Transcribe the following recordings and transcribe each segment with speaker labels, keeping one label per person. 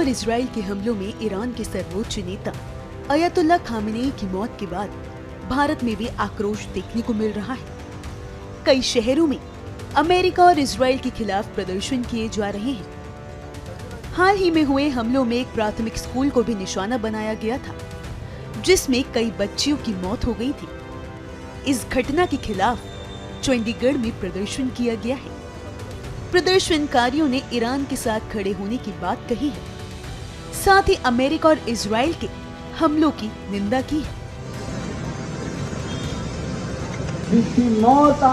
Speaker 1: और इजराइल के हमलों में ईरान के सर्वोच्च नेता अयतुल्ला खामेनेई की मौत के बाद भारत में भी आक्रोश देखने को मिल रहा है। कई शहरों में अमेरिका और इजराइल के खिलाफ प्रदर्शन किए जा रहे हैं। हाल ही में हुए हमलों में एक प्राथमिक स्कूल को भी निशाना बनाया गया था, जिसमें कई बच्चियों की मौत हो गई थी। इस घटना के खिलाफ चंडीगढ़ में प्रदर्शन किया गया है। प्रदर्शनकारियों ने ईरान के साथ खड़े होने की बात कही है, साथ ही अमेरिका और इजराइल के हमलों की निंदा की है।
Speaker 2: जिसकी मौत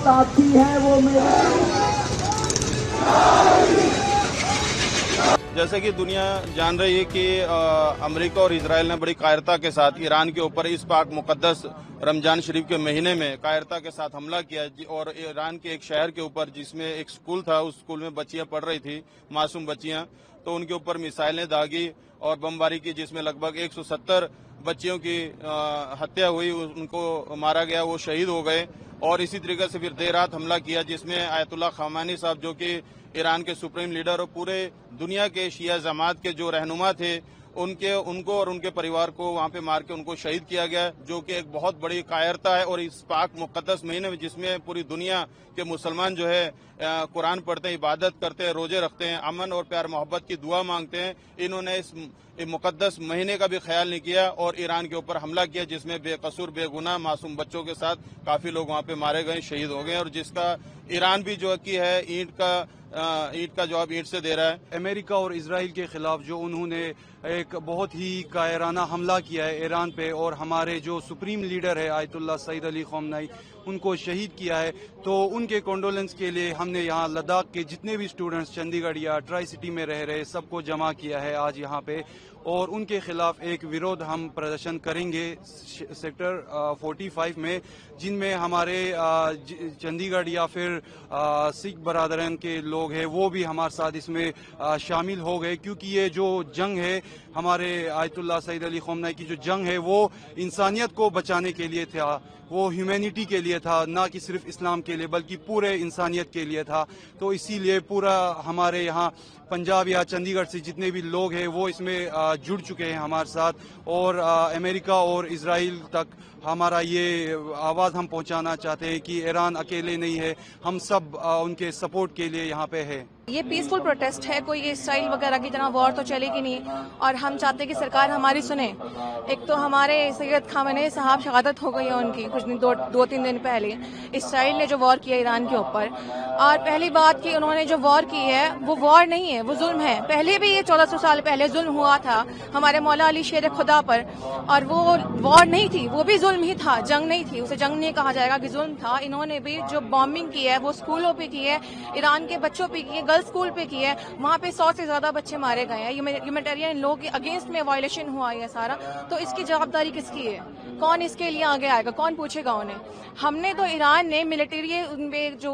Speaker 2: आती है वो मेरे।
Speaker 3: जैसे कि दुनिया जान रही है कि अमेरिका और इजराइल ने बड़ी कायरता के साथ ईरान के ऊपर इस पाक मुकद्दस रमजान शरीफ के महीने में कायरता के साथ हमला किया और ईरान के एक शहर के ऊपर जिसमें एक स्कूल था, उस स्कूल में बच्चियां पढ़ रही थी, मासूम बच्चियां, तो उनके ऊपर मिसाइलें दागी और बमबारी की, जिसमें लगभग 170 बच्चियों की हत्या हुई, उनको मारा गया, वो शहीद हो गए। और इसी तरीके से फिर देर रात हमला किया जिसमें अयतुल्ला खामेनेई साहब, जो कि ईरान के सुप्रीम लीडर और पूरे दुनिया के शिया जमात के जो रहनुमा थे, उनको और उनके परिवार को वहां पे मार के उनको शहीद किया गया, जो कि एक बहुत बड़ी कायरता है। और इस पाक मुकद्दस महीने में जिसमें पूरी दुनिया के मुसलमान जो है कुरान पढ़ते हैं, इबादत करते हैं, रोजे रखते हैं, अमन और प्यार मोहब्बत की दुआ मांगते हैं, इन्होंने इस मुकद्दस महीने का भी ख्याल नहीं किया और ईरान के ऊपर हमला किया, जिसमें बेकसूर बेगुनाह मासूम बच्चों के साथ काफी लोग वहां पे मारे गए, शहीद हो गए, और जिसका ईरान भी जो की है ईंट का जवाब ईंट से दे रहा है।
Speaker 4: अमेरिका और इजराइल के खिलाफ जो उन्होंने एक बहुत ही कायराना हमला किया है ईरान पे, और हमारे जो सुप्रीम लीडर है आयतुल्ला सईद अली खामेनेई, उनको शहीद किया है, तो उनके कंडोलेंस के लिए हमने यहाँ लद्दाख के जितने भी स्टूडेंट्स चंडीगढ़ या ट्राई सिटी में रह रहे सबको जमा किया है आज यहाँ पे, और उनके खिलाफ एक विरोध हम प्रदर्शन करेंगे सेक्टर 45 में, जिनमें हमारे चंडीगढ़ या फिर सिख बरादरन के लोग हैं वो भी हमारे साथ इसमें शामिल हो गए, क्योंकि ये जो जंग है हमारे आयतुल्ला सईद अली खामेनेई की जो जंग है वो इंसानियत को बचाने के लिए था, वो ह्यूमैनिटी के लिए था, ना कि सिर्फ इस्लाम के लिए बल्कि पूरे इंसानियत के लिए था। तो इसीलिए पूरा हमारे यहाँ पंजाब या चंडीगढ़ से जितने भी लोग हैं वो इसमें जुड़ चुके हैं हमारे साथ, और अमेरिका और इजराइल तक हमारा ये आवाज़ हम पहुंचाना चाहते हैं कि ईरान अकेले नहीं है, हम सब उनके सपोर्ट के लिए यहाँ पे है।
Speaker 5: ये पीसफुल प्रोटेस्ट है, कोई ये इसराइल वगैरह की तरह वॉर तो चलेगी नहीं, और हम चाहते हैं कि सरकार हमारी सुने। एक तो हमारे सैयद खामेनेई साहब शहादत हो गई है उनकी कुछ दिन दो तीन दिन पहले, इसराइल ने जो वॉर किया ईरान के ऊपर। और पहली बात कि उन्होंने जो वॉर की है वो वॉर नहीं है, वो जुल्म है। पहले भी ये 1400 साल पहले जुल्म हुआ था हमारे मौला अली शेर खुदा पर, और वो वॉर नहीं थी, वो भी जुल्म ही था, जंग नहीं थी, उसे जंग नहीं कहा जाएगा कि जुल्म था। इन्होंने भी जो बॉम्बिंग की है वो स्कूलों पे की है, ईरान के बच्चों पे की है, गर्ल्स स्कूल पे की है, वहाँ पे 100 से ज्यादा बच्चे मारे गए हैं। ह्यूमैनिटेरियन लॉ के अगेंस्ट में वायलेशन हुआ है सारा, तो इसकी जवाबदारी किसकी है? कौन इसके लिए आगे आएगा? कौन पूछेगा उन्हें? हमने तो ईरान ने मिलिट्री उनमें जो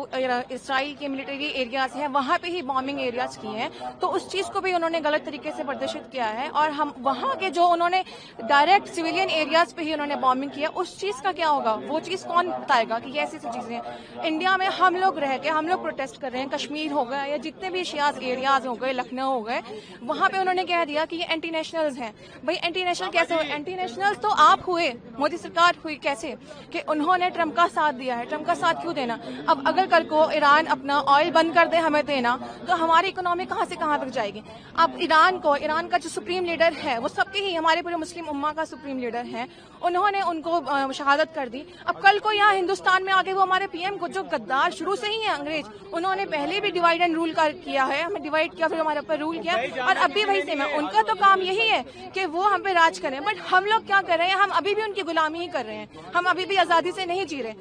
Speaker 5: इसराइल के मिलिट्री एरियाज हैं वहाँ पे ही बॉम्बिंग एरियाज किए हैं, तो उस चीज को भी उन्होंने गलत तरीके से प्रदर्शित किया है। और हम वहाँ के जो उन्होंने डायरेक्ट सिविलियन एरियाज पे ही उन्होंने बॉम्बिंग किया, उस चीज का क्या होगा? वो चीज कौन बताएगा कि ऐसी चीजें इंडिया में हम लोग रह के हम लोग प्रोटेस्ट कर रहे हैं। कश्मीर हो गया या जितने भी शियाज एरियाज हो गए, लखनऊ हो गए, वहाँ पे उन्होंने कह दिया कि ये एंटी नेशनल्स हैं। भाई एंटी नेशनल कैसे हुए? एंटी नेशनल्स तो आप हुए, मोदी सरकार हुई कैसे कि उन्होंने ट्रम्प का साथ दिया है। ट्रम्प का साथ क्यों देना? अब अगर कल को ईरान अपना ऑयल बंद कर दे हमें देना, तो हमारी इकोनॉमी कहाँ से कहाँ तक जाएगी? अब ईरान का जो सुप्रीम लीडर है वो सबके ही, हमारे पूरे मुस्लिम उम्मा का सुप्रीम लीडर है, उन्होंने उनको शहादत कर दी। अब कल को यहाँ हिंदुस्तान में आके वो हमारे पीएम को, जो गद्दार शुरू से ही है अंग्रेज, उन्होंने पहले भी डिवाइड एंड रूल किया है, हमें डिवाइड किया, फिर हमारे ऊपर रूल किया, और अभी वही सेम है। उनका तो काम यही है कि वो हम पे राज करें, बट हम लोग क्या कर रहे हैं? हम अभी भी उनकी गुलामी ही कर रहे हैं, हम अभी भी आजादी से नहीं जी रहे।